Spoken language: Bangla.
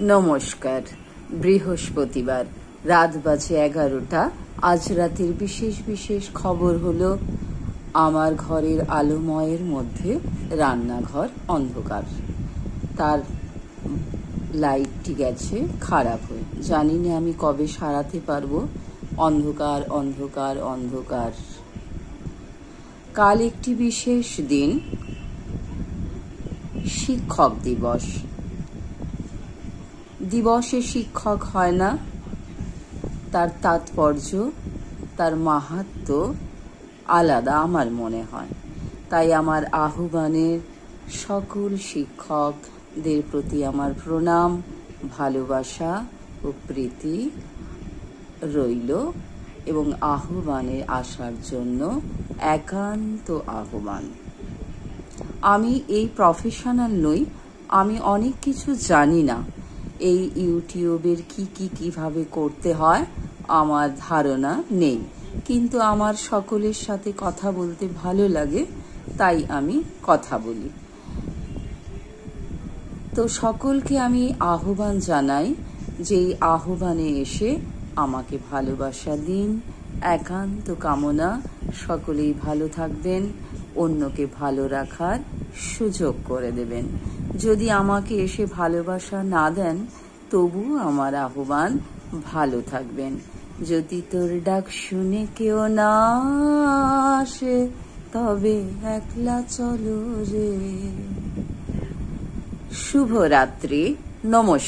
নমস্কার। বৃহস্পতিবার রাত বাজে 11টা। আজ রাতের বিশেষ বিশেষ খবর হলো আমার ঘরের আলোময়ের মধ্যে রান্নাঘর অন্ধকার, তার লাইটটি গেছে খারাপ হয়ে। জানি না আমি কবে সারাতে পারবো। অন্ধকার অন্ধকার অন্ধকার। কাল একটি বিশেষ দিন, শিক্ষক দিবস। দিবসে শিক্ষক হয় না, তার তাৎপর্য, তার মাহাত্ম্য আলাদা আমার মনে হয়। তাই আমার আহ্বানের সকল শিক্ষকদের প্রতি আমার প্রণাম, ভালোবাসা ও প্রীতি রইল এবং আহ্বানে আসার জন্য একান্ত আহ্বান। আমি এই প্রফেশনাল নই, আমি অনেক কিছু জানি না। এই ইউটিউবের কিভাবে করতে হয় আমার ধারণা নেই, কিন্তু আমার সকলের সাথে কথা বলতে ভালো লাগে, তাই আমি কথা বলি। তো সকলকে আমি আহ্বান জানাই যে এই আহ্বানে এসে আমাকে ভালোবাসা দিন। একান্ত কামনা সকলেই ভালো থাকবেন, অন্যকে ভালো রাখার সুযোগ করে দেবেন। যদি আমাকে এসে ভালোবাসা না দেন, তবু আমার আহ্বান ভালো থাকবেন। যদি তোর ডাক শুনে কেউ না আসে, তবে একলা চলো রে। শুভরাত্রি। নমস্কার।